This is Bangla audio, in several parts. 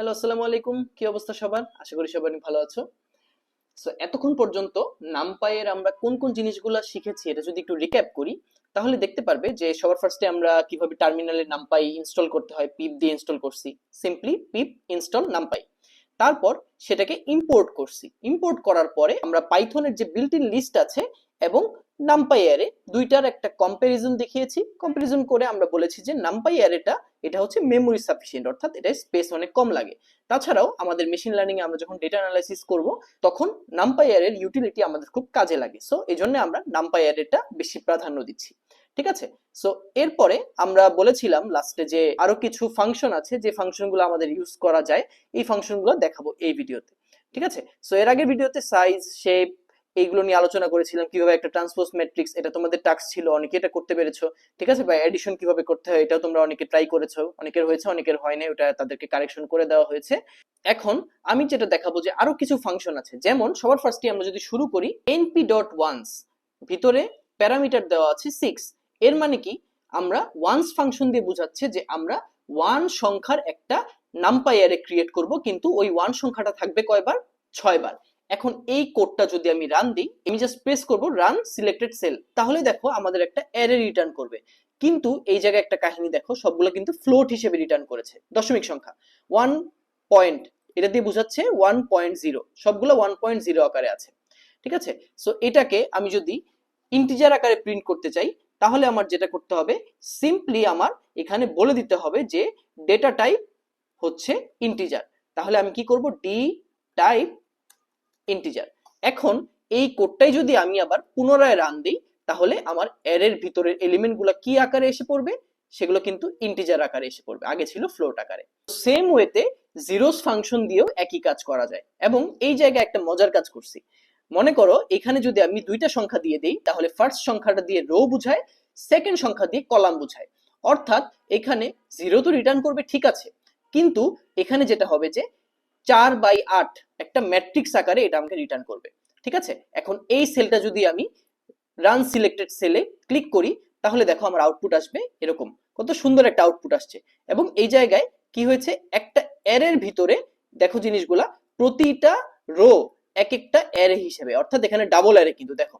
হ্যালো, আসসালামু আলাইকুম। কি অবস্থা সবার? আশা করি সবাই অনেক ভালো আছো। সো এতক্ষণ পর্যন্ত নামপাই এর আমরা কোন কোন জিনিসগুলা শিখেছি এটা যদি একটু রিক্যাপ করি, তাহলে দেখতে পারবে যে সবার ফার্স্টে আমরা কিভাবে টার্মিনালে নামপাই ইনস্টল করতে হয় পিপ দিয়ে ইনস্টল করছি। Simply pip install NumPy. তারপর সেটাকে ইম্পোর্ট করছি। ইম্পোর্ট করার পরে আমরা পাইথনের যে বিল্ট ইন লিস্ট আছে এবং নামপাই অ্যারে দুইটার একটা কম্পারিজন দেখিয়েছি। কম্পারিজন করে আমরা বলেছি যে নামপাই অ্যারেটা এটা হচ্ছে মেমোরি সাফিসিয়েন্ট, অর্থাৎ এটা স্পেস অনেক কম লাগে। তাছাড়াও আমাদের মেশিন লার্নিং এ আমরা যখন ডেটা অ্যানালাইসিস করব তখন নামপাই অ্যারের ইউটিলিটি আমাদের খুব কাজে লাগে। সো এই জন্য আমরা নামপাই অ্যারেটা বেশি প্রাধান্য দিচ্ছি। ঠিক আছে। সো এরপরে আমরা বলেছিলাম লাস্টে যে আরো কিছু ফাংশন আছে যে ফাংশনগুলো আমাদের ইউজ করা যায়, এই ফাংশনগুলো দেখাবো এই ভিডিওতে। ঠিক আছে। সো এর আগের ভিডিওতে সাইজ, শেপ এইগুলো নিয়ে আলোচনা করেছিলাম, কিভাবে একটা ট্রান্সপোজ ম্যাট্রিক্স, এটা তোমাদের টাস্ক ছিল, অনেকে এটা করতে পেরেছো। ঠিক আছে। বা এডিশন কিভাবে করতে হয় এটাও তোমরা অনেকে ট্রাই করেছো, অনেকের হয়েছে অনেকের হয়নি, ওটা তাদেরকে কারেকশন করে দেওয়া হয়েছে। এখন আমি যেটা দেখাবো যে আরো কিছু ফাংশন আছে, যেমন সবার ফার্স্টে আমরা যদি শুরু করি np.once, ভিতরে প্যারামিটার দেওয়া আছে 6। এর মানে কি, আমরা ওয়ান্স ফাংশন দিয়ে বোঝাচ্ছে যে আমরা ওয়ান সংখ্যার একটা নামপাই অ্যারে ক্রিয়েট করব, কিন্তু ওই ওয়ান সংখ্যাটা থাকবে কয়বার? 6 বার। এখন এই কোডটা যদি আমি রান দিই, আমি জাস্ট প্রেস করব রান সিলেক্টেড সেল, তাহলে দেখো আমাদের একটা অ্যারে রিটার্ন করবে। কিন্তু এই জায়গায় একটা কাহিনী দেখো, সবগুলো কিন্তু ফ্লোট হিসেবে রিটার্ন করেছে, দশমিক সংখ্যা। 1 পয়েন্ট, এটা দিয়ে বোঝাচ্ছে 1.0, সবগুলো 1.0 আকারে আছে। ঠিক আছে। সো এটাকে আমি যদি ইন্টিজার আকারে প্রিন্ট করতে চাই, তাহলে আমার যেটা করতে হবে, সিম্পলি আমার এখানে বলে দিতে হবে যে ডেটা টাইপ হচ্ছে ইন্টিজার। তাহলে আমি কি করব, ডি টাইপ ইন্টিজার। এখন এই কোডটাই যদি আমি আবার পুনরায় রান দিই, তাহলে আমার অ্যারের ভিতরের এলিমেন্টগুলো কি আকারে এসে পড়বে? সেগুলো কিন্তু ইন্টিজার আকারে এসে পড়বে, আগে ছিল ফ্লোট আকারে। সেম ওয়েতে জিরোস ফাংশন দিয়েও একই কাজ করা যায়। এবং এই জায়গায় একটা মজার কাজ করছি, মনে করো এখানে যদি আমি দুইটা সংখ্যা দিয়ে দেই, তাহলে ফার্স্ট সংখ্যাটা দিয়ে রো বুঝায়, সেকেন্ড সংখ্যা দিয়ে কলাম বুঝায়। অর্থাৎ এখানে জিরো তো রিটার্ন করবে, ঠিক আছে, কিন্তু এখানে যেটা হবে যে 4/8 একটা ম্যাট্রিক্স আকারে এটা আমাকে রিটার্ন করবে। ঠিক আছে। এখন এই সেলটা যদি আমি রান সিলেক্টেড সেলে ক্লিক করি, তাহলে দেখো আমার আউটপুট আসবে এরকম। কত সুন্দর একটা আউটপুট আসছে। এবং এই জায়গায় কি হয়েছে, একটা অ্যারের ভিতরে দেখো জিনিসগুলা, প্রতিটা রো এক একটা অ্যারে হিসেবে, অর্থাৎ এখানে ডাবল অ্যারে, কিন্তু দেখো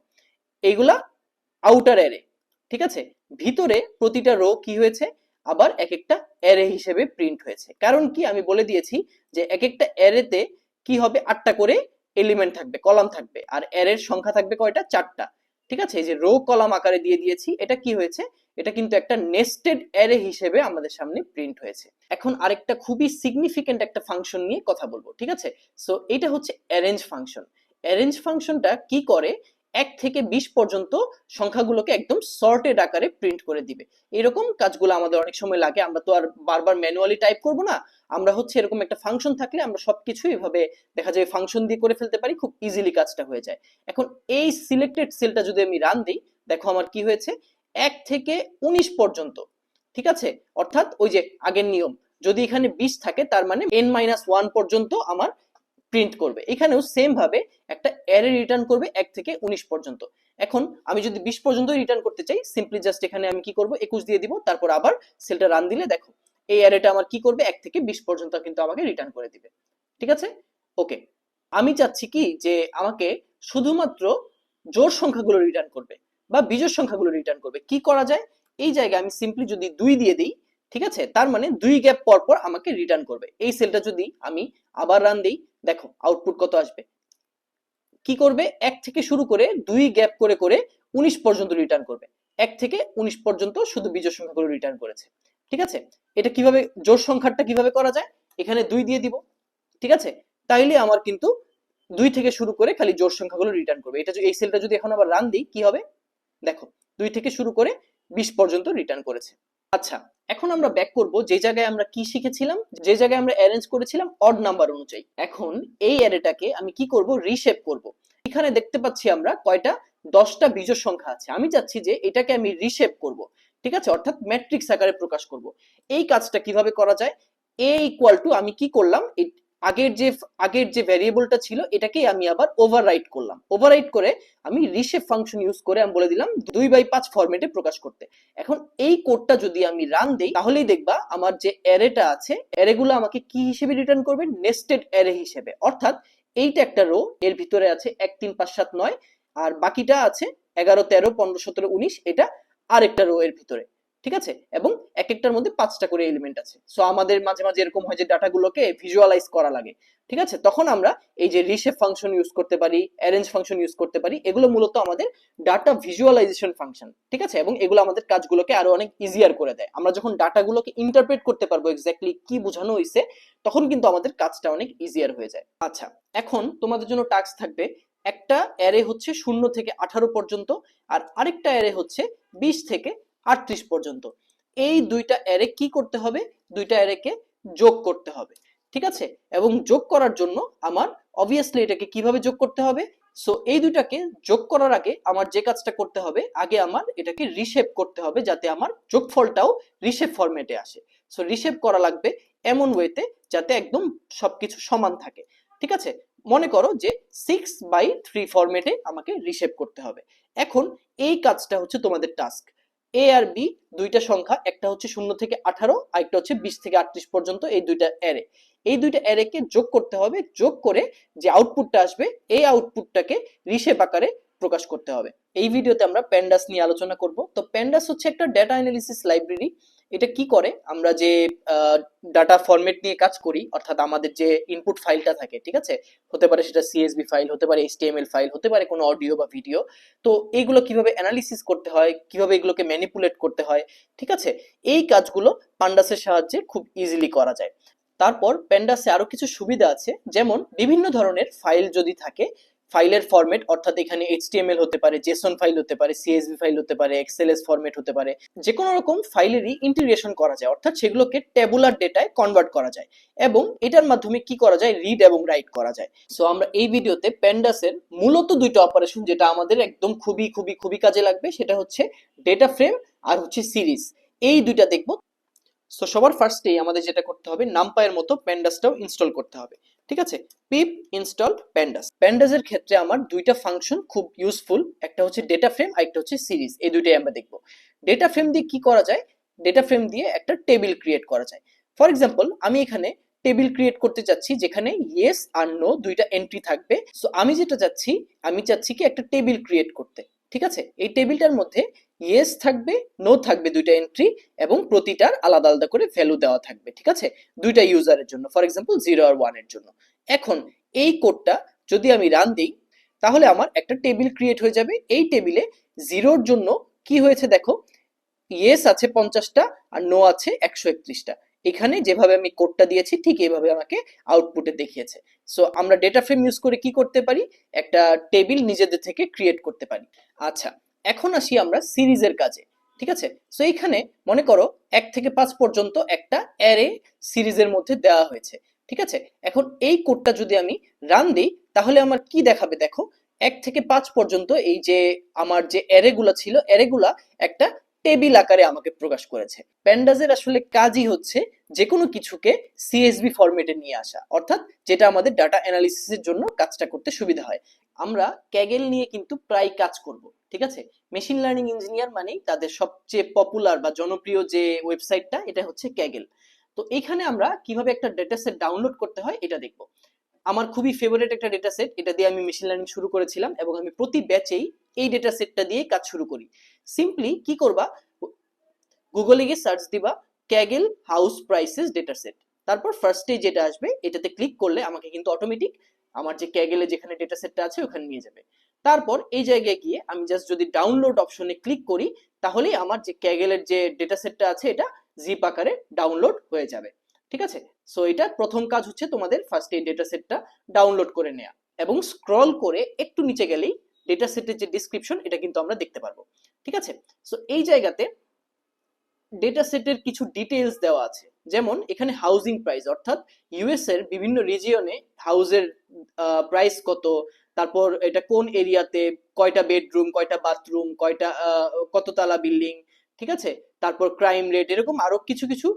এইগুলা আউটার অ্যারে। ঠিক আছে। ভিতরে প্রতিটা রো কি হয়েছে, আবার এক একটা অ্যারে হিসেবে প্রিন্ট হয়েছে। কারণ কি, আমি বলে দিয়েছি যে এক একটা অ্যারেতে কি হবে, 8টা করে এলিমেন্ট থাকবে, কলাম থাকবে, আর অ্যারের সংখ্যা থাকবে কয়টা? 4টা। ঠিক আছে। এই যে রো কলাম আকারে দিয়ে দিয়েছি, এটা কি হয়েছে, এটা কিন্তু একটা নেস্টেড অ্যারে হিসেবে আমাদের সামনে প্রিন্ট হয়েছে। এখন আরেকটা খুবই সিগনিফিকেন্ট একটা ফাংশন নিয়ে কথা বলবো। ঠিক আছে। সো এটা হচ্ছে অ্যারেঞ্জ ফাংশন। অ্যারেঞ্জ ফাংশনটা কি করে, 1 থেকে 20 পর্যন্ত সংখ্যাগুলোকে একদম সর্টেড আকারে প্রিন্ট করে দিবে। এরকম কাজগুলো আমাদের অনেক সময় লাগে, আমরা তো আর বারবার ম্যানুয়ালি টাইপ করব না। আমরা হচ্ছে এরকম একটা ফাংশন থাকলে আমরা সবকিছু এভাবে দেখা যায় ফাংশন দিয়ে করে ফেলতে পারি, খুব ইজিলি কাজটা হয়ে যায়। এখন এই সিলেক্টেড সেলটা যদি আমি রান দিই, দেখো আমার কি হয়েছে, 1 থেকে 19 পর্যন্ত। ঠিক আছে। অর্থাৎ ওই যে আগের নিয়ম, যদি এখানে 20 থাকে তার মানে n-1 পর্যন্ত আমার প্রিন্ট করবে। এখানেও সেম ভাবে একটা অ্যারে রিটার্ন করবে 1 থেকে 19 পর্যন্ত। এখন আমি যদি 20 পর্যন্ত রিটার্ন করতে চাই, সিম্পলি জাস্ট এখানে আমি কি করব, 21 দিয়ে দিব, তারপর আবার সেলটা রান দিলে দেখো এই অ্যারেটা আমার কি করবে, 1 থেকে 20 পর্যন্ত কিন্তু আমাকে রিটার্ন করে দিবে। ঠিক আছে। ওকে। আমি চাচ্ছি কি যে আমাকে শুধুমাত্র জোড় সংখ্যাগুলো রিটার্ন করবে বা বিজোড় সংখ্যাগুলো রিটার্ন করবে, কি করা যায়? এই জায়গায় আমি সিম্পলি যদি 2 দিয়ে দিই, ঠিক আছে, তার মানে 2 গ্যাপ পর পর আমাকে রিটার্ন করবে। এই সেলটা যদি আমি আবার রান দিই, দেখো আউটপুট কত আসবে। কি করবে, 1 থেকে শুরু করে 2 গ্যাপ করে করে 19 পর্যন্ত রিটার্ন করবে। 1 থেকে 19 পর্যন্ত শুধু বিজোড় সংখ্যাগুলো রিটার্ন করেছে। ঠিক আছে। এটা কিভাবে, জোড় সংখ্যাটা কিভাবে করা যায়, এখানে 2 দিয়ে দিব। ঠিক আছে। তাইলে আমার কিন্তু 2 থেকে শুরু করে খালি জোড় সংখ্যাগুলো রিটার্ন করবে। এটা এই সেলটা যদি এখন আবার রান দিই, কি হবে দেখো, 2 থেকে শুরু করে 20 পর্যন্ত রিটার্ন করেছে। আচ্ছা, এখন আমরা ব্যাক করব যে জায়গায় আমরা কি শিখেছিলাম, যে জায়গায় আমরা অ্যারেঞ্জ করেছিলাম অড নাম্বার অনুযায়ী। এখন এই অ্যারেটাকে আমি কি করব, রিশেপ করব। এখানে দেখতে পাচ্ছি আমরা কয়টা, 10টা বিজোড় সংখ্যা আছে। আমি চাচ্ছি যে এটাকে আমি রিশেপ করব। ঠিক আছে। অর্থাৎ ম্যাট্রিক্স আকারে প্রকাশ করব। এই কাজটা কিভাবে করা যায়, a ইকুয়াল টু, আমি কি করলাম, আগের যে ভ্যারিয়েবলটা ছিল এটাকেই আমি আবার ওভাররাইট করলাম। ওভাররাইট করে আমি রিশেপ ফাংশন ইউজ করে আমি বলে দিলাম 2/5 ফরম্যাটে প্রকাশ করতে। এখন এই কোডটা যদি আমি রান দেই তাহলেই দেখবা আমার যে অ্যারেটা আছে, অ্যারেগুলো আমাকে কি হিসেবে রিটার্ন করবে? নেস্টেড অ্যারে হিসেবে। অর্থাৎ এইটা একটা রো, এর ভিতরে আছে 1 3 5 7 9, আর বাকিটা আছে 11 13 15 17 19, এটা আরেকটা রো এর ভিতরে। ঠিক আছে, এবং এক একটার মধ্যে 5টা করে এলিমেন্ট আছে। সো আমাদের মাঝে মাঝে এরকম হয় যে ডাটাগুলোকে ভিজুয়ালাইজ করা লাগে। ঠিক আছে, তখন আমরা এই যে রিশেপ ফাংশন ইউজ করতে পারি, অ্যারেঞ্জ ফাংশন ইউজ করতে পারি। এগুলো মূলত আমাদের ডাটা ভিজুয়ালাইজেশন ফাংশন। ঠিক আছে, এবং এগুলো আমাদের কাজগুলোকে আরো অনেক ইজিয়ার করে দেয়। আমরা যখন ডাটাগুলোকে ইন্টারপ্রেট করতে পারবো এক্স্যাক্টলি কি বোঝানো হয়েছে, তখন কিন্তু আমাদের কাজটা অনেক ইজিয়ার হয়ে যায়। আচ্ছা, এখন তোমাদের জন্য টাস্ক থাকবে, একটা অ্যারে হচ্ছে 0 থেকে 18 পর্যন্ত, আর আরেকটা অ্যারে হচ্ছে 20 থেকে 38 পর্যন্ত। এই দুইটা অ্যারে কি করতে হবে? দুইটা অ্যারেকে যোগ করতে হবে। ঠিক আছে, এবং যোগ করার জন্য আমার অবভিয়াসলি এটাকে কিভাবে যোগ করতে হবে? সো এই দুইটাকে যোগ করার আগে আমার যে কাজটা করতে হবে, আগে আমার এটাকে রিশেপ করতে হবে যাতে আমার যোগফলটাও রিশেপ ফরম্যাটে আসে। সো রিশেপ করা লাগবে এমন ওয়েতে যাতে একদম সবকিছু সমান থাকে। ঠিক আছে, মনে করো যে 6/3 ফরম্যাটে আমাকে রিশেপ করতে হবে। এখন এই কাজটা হচ্ছে তোমাদের টাস্ক। এ আর বি দুইটা সংখ্যা, একটা হচ্ছে 0 থেকে 18 আর একটা হচ্ছে 20 থেকে 38 পর্যন্ত, এই দুইটা অ্যারে। এই দুইটা অ্যারেকে যোগ করতে হবে। যোগ করে যে আউটপুটটা আসবে, এই আউটপুটটাকে রিশেপ আকারে প্রকাশ করতে হবে। এই ভিডিওতে আমরা প্যান্ডাস নিয়ে আলোচনা করব। তো প্যান্ডাস হচ্ছে একটা ডেটা অ্যানালিসিস লাইব্রেরি। এটা কি করে? আমরা যে ডাটা ফরম্যাট নিয়ে কাজ করি, অর্থাৎ আমাদের যে ইনপুট ফাইলটা থাকে, ঠিক আছে, হতে পারে সেটা সিএসভি ফাইল, হতে পারে এইচটিএমএল ফাইল, হতে পারে কোনো অডিও বা ভিডিও। তো এইগুলো কিভাবে অ্যানালিসিস করতে হয়, কিভাবে এগুলোকে ম্যানিপুলেট করতে হয়, ঠিক আছে, এই কাজগুলো পান্ডাসের সাহায্যে খুব ইজিলি করা যায়। তারপর প্যান্ডাসে আরো কিছু সুবিধা আছে, যেমন বিভিন্ন ধরনের ফাইল যদি থাকে, ফাইলের ফরম্যাট, অর্থাৎ এখানে এইচটিএমএল হতে পারে, জেসন ফাইল হতে পারে, সিএসভি ফাইল হতে পারে, এক্সএলএস ফরম্যাট হতে পারে, যে কোনো রকম ফাইলেরই ইন্টিগ্রেশন করা যায়, অর্থাৎ সেগুলোকে ট্যাবুলার ডেটায় কনভার্ট করা যায়, এবং এটার মাধ্যমে কি করা যায়? রিড এবং রাইট করা যায়। সো আমরা এই ভিডিওতে প্যান্ডাসের মূলত দুইটা অপারেশন, যেটা আমাদের একদম খুবই খুবই খুবই কাজে লাগবে, সেটা হচ্ছে ডেটা ফ্রেম আর হচ্ছে সিরিজ, এই দুইটা দেখবো। সো সবার ফার্স্টেই আমাদের যেটা করতে হবে, নামপাইয়ের মতো প্যান্ডাসটাও ইনস্টল করতে হবে। ঠিক আছে, পিপ ইনস্টল প্যান্ডাস। প্যান্ডাসের ক্ষেত্রে আমার দুইটা ফাংশন খুব ইউজফুল, একটা হচ্ছে ডেটা ফ্রেম আর একটা হচ্ছে সিরিজ। এই দুইটাই আমরা দেখবো। ডেটা ফ্রেম দিয়ে কি করা যায়? ডেটা ফ্রেম দিয়ে একটা টেবিল ক্রিয়েট করা যায়। ফর এক্সাম্পল, আমি এখানে টেবিল ক্রিয়েট করতে চাচ্ছি যেখানে ইয়েস আর নো দুইটা এন্ট্রি থাকবে। সো আমি যেটা চাচ্ছি, আমি চাচ্ছি কি একটা টেবিল ক্রিয়েট করতে। ঠিক আছে, এই টেবিলটার মধ্যে ইয়েস থাকবে, নো থাকবে দুইটা এন্ট্রি, এবং প্রতিটার আলাদা আলাদা করে ভ্যালু দেওয়া থাকবে। ঠিক আছে, দুইটা ইউজারের জন্য, ফর এক্সাম্পল 0 আর 1 এর জন্য। এখন এই কোডটা যদি আমি রান দিই, তাহলে আমার একটা টেবিল ক্রিয়েট হয়ে যাবে। এই টেবিলে 0-র জন্য কি হয়েছে দেখো, ইয়েস আছে 50টা আর নো আছে 131টা। এখানে যেভাবে আমি কোডটা দিয়েছি ঠিক এইভাবে আমাকে আউটপুটে দেখিয়েছে। সো আমরা ডেটা ফ্রেম ইউজ করে কি করতে পারি? একটা টেবিল নিজেদের থেকে ক্রিয়েট করতে পারি। আচ্ছা, এখন আসি আমরা সিরিজের কাজে। ঠিক আছে, সো এইখানে মনে করো 1 থেকে 5 পর্যন্ত একটা অ্যারে সিরিজের মধ্যে দেওয়া হয়েছে। ঠিক আছে, এখন এই কোডটা যদি আমি রান দিই, তাহলে আমার কি দেখাবে দেখো, 1 থেকে 5 পর্যন্ত এই যে আমার যে অ্যারেগুলা ছিল, অ্যারেগুলা একটা টেবিল আকারে আমাকে প্রকাশ করেছে। প্যান্ডাসের আসলে কাজই হচ্ছে যে কোনো কিছুকে সিএসভি ফরম্যাটে নিয়ে আসা, অর্থাৎ যেটা আমাদের ডাটা অ্যানালিসিসের জন্য কাজটা করতে সুবিধা হয়। আমরা ক্যাগেল নিয়ে কিন্তু প্রায় কাজ করব। ঠিক আছে, মেশিন লার্নিং ইঞ্জিনিয়ার মানেই তাদের সবচেয়ে পপুলার বা জনপ্রিয় যে ওয়েবসাইটটা, এটা হচ্ছে ক্যাগেল। তো এখানে আমরা কিভাবে একটা ডেটা সেট ডাউনলোড করতে হয় এটা দেখব। আমার খুবই ফেভারিট একটা ডেটা সেট, এটা দিয়ে আমি মেশিন লার্নিং শুরু করেছিলাম, এবং আমি প্রতি ব্যাচেই এই ডেটা সেটটা দিয়ে কাজ শুরু করি। সিম্পলি কি করবা, গুগলে গিয়ে সার্চ দিবা Kegel house prices data set. তারপর ফার্স্টে যেটা আসবে এটাতে ক্লিক করলে আমাকে কিন্তু অটোমেটিক আমার যে ক্যাগেলে যেখানে ডেটা সেটটা আছে ওখানে নিয়ে যাবে। তারপর এই জায়গায় গিয়ে আমি জাস্ট যদি ডাউনলোড অপশনে ক্লিক করি, তাহলেই আমার যে ক্যাগেলের যে ডেটা সেটটা আছে এটা জিপ আকারে ডাউনলোড হয়ে যাবে। ঠিক আছে, সো এটা প্রথম কাজ হচ্ছে তোমাদের ফার্স্ট এই ডেটা সেটটা ডাউনলোড করে নেওয়া, এবং স্ক্রল করে একটু নিচে গেলেই ডেটা সেটের যে ডিসক্রিপশন এটা কিন্তু আমরা দেখতে পারবো। ঠিক আছে, সো এই জায়গাতে ডেটা সেটের কিছু ডিটেইলস দেওয়া আছে, যেমন এখানে হাউজিং প্রাইস, অর্থাৎ ইউএস এর বিভিন্ন রিজিয়নে হাউসের প্রাইস কত, তারপর এটা কোন এরিয়াতে, কয়টা বেডরুম, কয়টা বাথরুম, কয়টা কততলা বিল্ডিং। ঠিক আছে, তারপর ক্রাইম রেট, এরকম আরো কিছু কিছু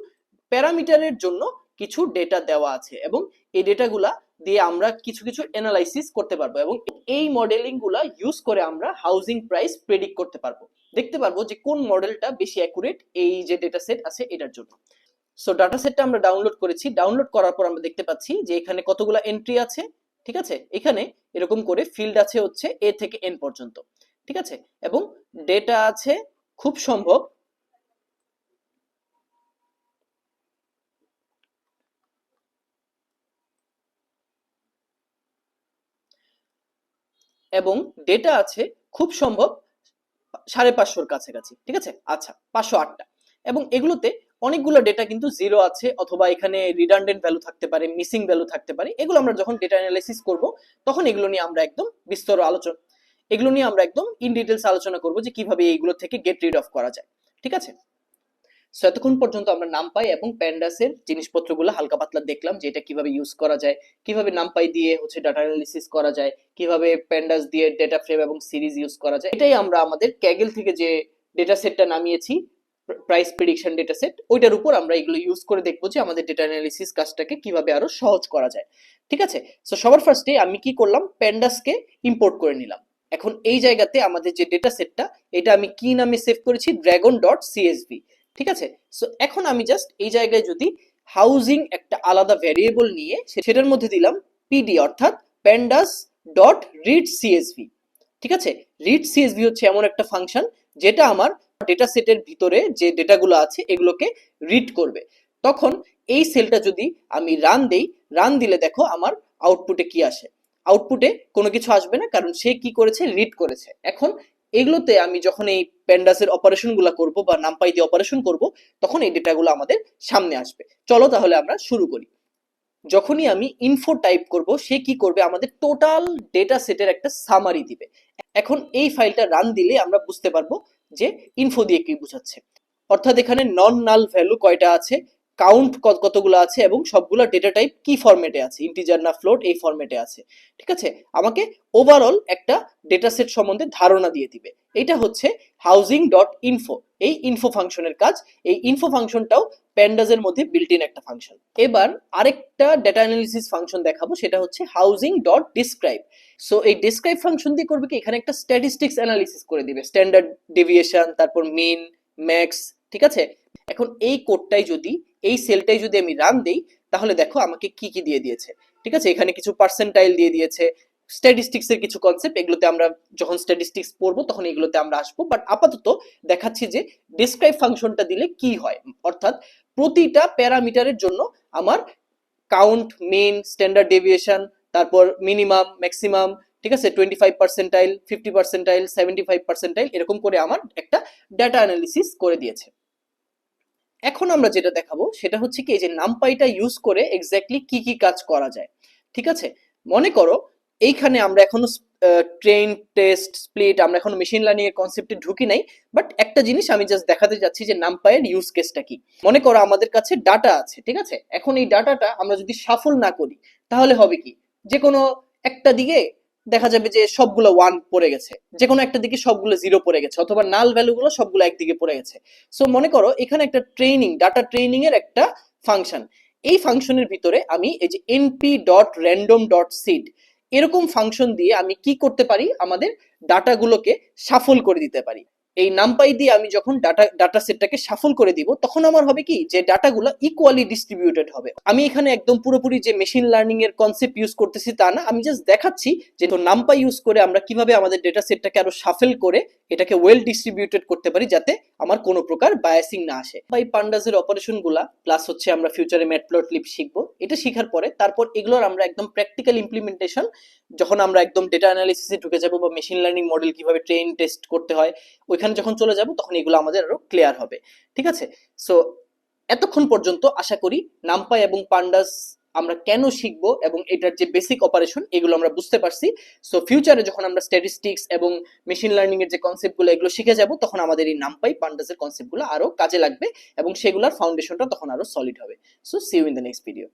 প্যারামিটারের জন্য কিছু ডেটা দেওয়া আছে এবং এই ডেটাগুলা দিয়ে আমরা কিছু কিছু অ্যানালাইসিস করতে পারবো এবং এই মডেলিং গুলা ইউজ করে আমরা হাউজিং প্রাইস প্রেডিক্ট করতে পারবো, দেখতে পারবো যে কোন মডেলটা বেশি অ্যাকুরেট এই যে ডেটা সেট আছে এটার জন্য। সো ডাটা সেটটা আমরা ডাউনলোড করেছি, ডাউনলোড করার পর আমরা দেখতে পাচ্ছি যে এখানে কতগুলো এন্ট্রি আছে, ঠিক আছে। এখানে এরকম করে ফিল্ড আছে হচ্ছে এ থেকে এন পর্যন্ত, ঠিক আছে, এবং ডেটা আছে খুব সম্ভব এবং ডেটা আছে খুব সম্ভব 550-র কাছাকাছি, ঠিক আছে। আচ্ছা, 508টা, এবং এগুলোতে অনেকগুলো ডেটা কিন্তু জিরো আছে অথবা এখানে রিডান্ডেন্ট ভ্যালু থাকতে পারে, মিসিং ভ্যালু থাকতে পারে। এগুলো আমরা যখন ডেটা অ্যানালাইসিস করব তখন এগুলো নিয়ে আমরা একদম বিস্তর আলোচনা, এগুলো নিয়ে আমরা একদম ইন ডিটেলস আলোচনা করব যে কিভাবে এইগুলো থেকে গেট রিড অফ করা যায়, ঠিক আছে। সো এতক্ষণ পর্যন্ত আমরা নামপাই এবং প্যান্ডাসের জিনিসপত্রগুলো হালকা পাতলা দেখলাম যে এটা কিভাবে ইউজ করা যায়, কিভাবে নামপাই দিয়ে হচ্ছে ডাটা অ্যানালিসিস করা যায়, কিভাবে প্যান্ডাস দিয়ে ডেটা ফ্রেম এবং সিরিজ ইউজ করা যায়। এটাই আমরা আমাদের ক্যাগেল থেকে যে ডেটা সেটটা নামিয়েছি, প্রাইস প্রেডিকশন ডেটা সেট, ওইটার উপর আমরা এগুলো ইউজ করে দেখবো যে আমাদের ডেটা অ্যানালিসিস কাজটাকে কিভাবে আরো সহজ করা যায়, ঠিক আছে। সো সবার ফার্স্টে আমি কি করলাম, প্যান্ডাসকে ইম্পোর্ট করে নিলাম। এখন এই জায়গাতে আমাদের যে ডেটা সেটটা, এটা আমি কি নামে সেভ করেছি, ড্রাগন ডট সিএসভি, ঠিক আছে। সো এখন আমি জাস্ট এই জায়গায় যদি হাউজিং একটা আলাদা ভ্যারিয়েবল নিয়ে সেটার মধ্যে দিলাম পিডি অর্থাৎ প্যান্ডাস ডট রিড সিএসভি, ঠিক আছে। রিড সিএসভি হচ্ছে এমন একটা ফাংশন যেটা আমার ডেটা সেটের ভিতরে যে ডেটাগুলো আছে এগুলোকে রিড করবে। তখন এই সেলটা যদি আমি রান দেই, রান দিলে দেখো আমার আউটপুটে কি আসে, আউটপুটে কোনো কিছু আসবে না, কারণ সে কি করেছে, রিড করেছে। এখন এগুলোতে আমি যখন এই প্যান্ডাসের অপারেশন গুলা করবো বা নামপাই দিয়ে অপারেশন করব, তখন এই ডেটাগুলো আমাদের সামনে আসবে। চলো তাহলে আমরা শুরু করি। যখনই আমি ইনফো টাইপ করব, সে কি করবে, আমাদের টোটাল ডেটা সেটের একটা সামারি দিবে। এখন এই ফাইলটা রান দিলে আমরা বুঝতে পারবো যে ইনফো দিয়ে কি বোঝাচ্ছে, অর্থাৎ এখানে নন নাল ভ্যালু কয়টা আছে, কাউন্ট কতগুলো আছে এবং সবগুলো ডেটা টাইপ কি ফরম্যাটে আছে, ইন্টিজার না ফ্লোট, এই ফরম্যাটে আছে, ঠিক আছে। আমাকে ওভারঅল একটা ডেটা সেট সম্বন্ধে ধারণা দিয়ে দিবে। এটা হচ্ছে হাউজিং ডট ইনফো, এই ইনফো ফাংশনের কাজ। এই ইনফো ফাংশনটাও প্যান্ডাসের মধ্যে বিল্ট ইন একটা ফাংশন। এবার আরেকটা ডেটা অ্যানালিসিস ফাংশন দেখাবো, সেটা হচ্ছে হাউজিং ডট ডিসক্রাইব। সো এই ডিসক্রাইব ফাংশন দিয়ে করবে কি, এখানে একটা স্ট্যাটিস্টিক্স অ্যানালিসিস করে দিবে, স্ট্যান্ডার্ড ডেভিয়েশন, তারপর মিন, ম্যাক্স, ঠিক আছে। এখন এই কোডটাই যদি, এই সেলটাই যদি আমি রান দেই, তাহলে দেখো আমাকে কি কি দিয়ে দিয়েছে, ঠিক আছে। এখানে কিছু পার্সেন্টাইল দিয়ে দিয়েছে, স্ট্যাটিস্টিক্স এর কিছু কনসেপ্ট, এগুলোতে আমরা যখন স্ট্যাটিস্টিক্স পড়বো তখন এগুলোতে আমরা আসবো। বাট আপাতত দেখাচ্ছি যে ডিসক্রাইব ফাংশনটা দিলে কি হয়, অর্থাৎ প্রতিটা প্যারামিটারের জন্য আমার কাউন্ট, মিন, স্ট্যান্ডার্ড ডেভিয়েশন, তারপর মিনিমাম, ম্যাক্সিমাম, ঠিক আছে, 25 পার্সেন্টাইল, 50 পার্সেন্টাইল, 75 পার্সেন্টাইল, এরকম করে আমার একটা ডাটা অ্যানালিসিস করে দিয়েছে। এখন আমরা যেটা দেখাবো সেটা হচ্ছে কি, এই যে নামপাইটা ইউজ করে এক্স্যাক্টলি কি কি কাজ করা যায়, ঠিক আছে। মনে করো এইখানে আমরা এখনো ট্রেন, টেস্ট, স্প্লিট, আমরা এখনো মেশিন লার্নিং এর কনসেপ্টে ঢুকি নাই। বাট একটা জিনিস আমি জাস্ট দেখাতে যাচ্ছি যে নামপাইয়ের ইউজ কেসটা কি। মনে করো আমাদের কাছে ডাটা আছে, ঠিক আছে। এখন এই ডাটাটা আমরা যদি শাফল না করি, তাহলে হবে কি, যে কোনো একটা দিকে দেখা যাবে যে সবগুলো ওয়ান পড়ে গেছে, যে কোনো একটা দিকে সবগুলো জিরো পড়ে গেছে, অথবা নাল ভ্যালুগুলো সবগুলো একদিকে পড়ে গেছে। সো মনে করো এখানে একটা ট্রেনিং, ডাটা ট্রেনিং এর একটা ফাংশন, এই ফাংশনের ভিতরে আমি এই যে NP dot random dot seed এরকম ফাংশন দিয়ে আমি কি করতে পারি, আমাদের ডাটাগুলোকে শাফল করে দিতে পারি। এই নামপাই দিয়ে আমি যখন ডাটা সেটটাকে শাফল করে দিব, তখন আমার হবে কি, যে ডাটাগুলো ইকুয়ালি ডিস্ট্রিবিউটেড হবে। আমি এখানে একদম পুরোপুরি যে মেশিন লার্নিং এর কনসেপ্ট ইউজ করতেছি তা না, আমি জাস্ট দেখাচ্ছি যে তো নামপাই ইউজ করে আমরা কিভাবে আমাদের ডেটা সেটটাকে আরো শাফল করে এটাকে ওয়েল ডিস্ট্রিবিউটেড করতে পারি, যাতে আমার কোনো প্রকার বায়াসিং না আসে। এই পান্ডাসের অপারেশন গুলা প্লাস হচ্ছে আমরা ফিউচারে ম্যাটপ্লটলিব শিখবো। এটা শেখার পরে তারপর এগুলোর আমরা একদম প্র্যাকটিক্যাল ইমপ্লিমেন্টেশন, যখন আমরা একদম ডেটা অ্যানালিসিসে ঢুকে যাব বা মেশিন লার্নিং মডেল কিভাবে ট্রেন টেস্ট করতে হয় ওইখানে যখন চলে যাব, তখন এগুলো আমাদের আরো ক্লিয়ার হবে, ঠিক আছে। সো এতক্ষণ পর্যন্ত আশা করি নামপাই এবং পান্ডাস আমরা কেন শিখবো এবং এটার যে বেসিক অপারেশন এগুলো আমরা বুঝতে পারছি। সো ফিউচারে যখন আমরা স্ট্যাটিস্টিক্স এবং মেশিন লার্নিং এর যে কনসেপ্টগুলো এগুলো শিখে যাব, তখন আমাদের এই নামপাই পান্ডাসের কনসেপ্টগুলো আরো কাজে লাগবে এবং সেগুলোর ফাউন্ডেশনটা তখন আরো সলিড হবে। So see you in the next video.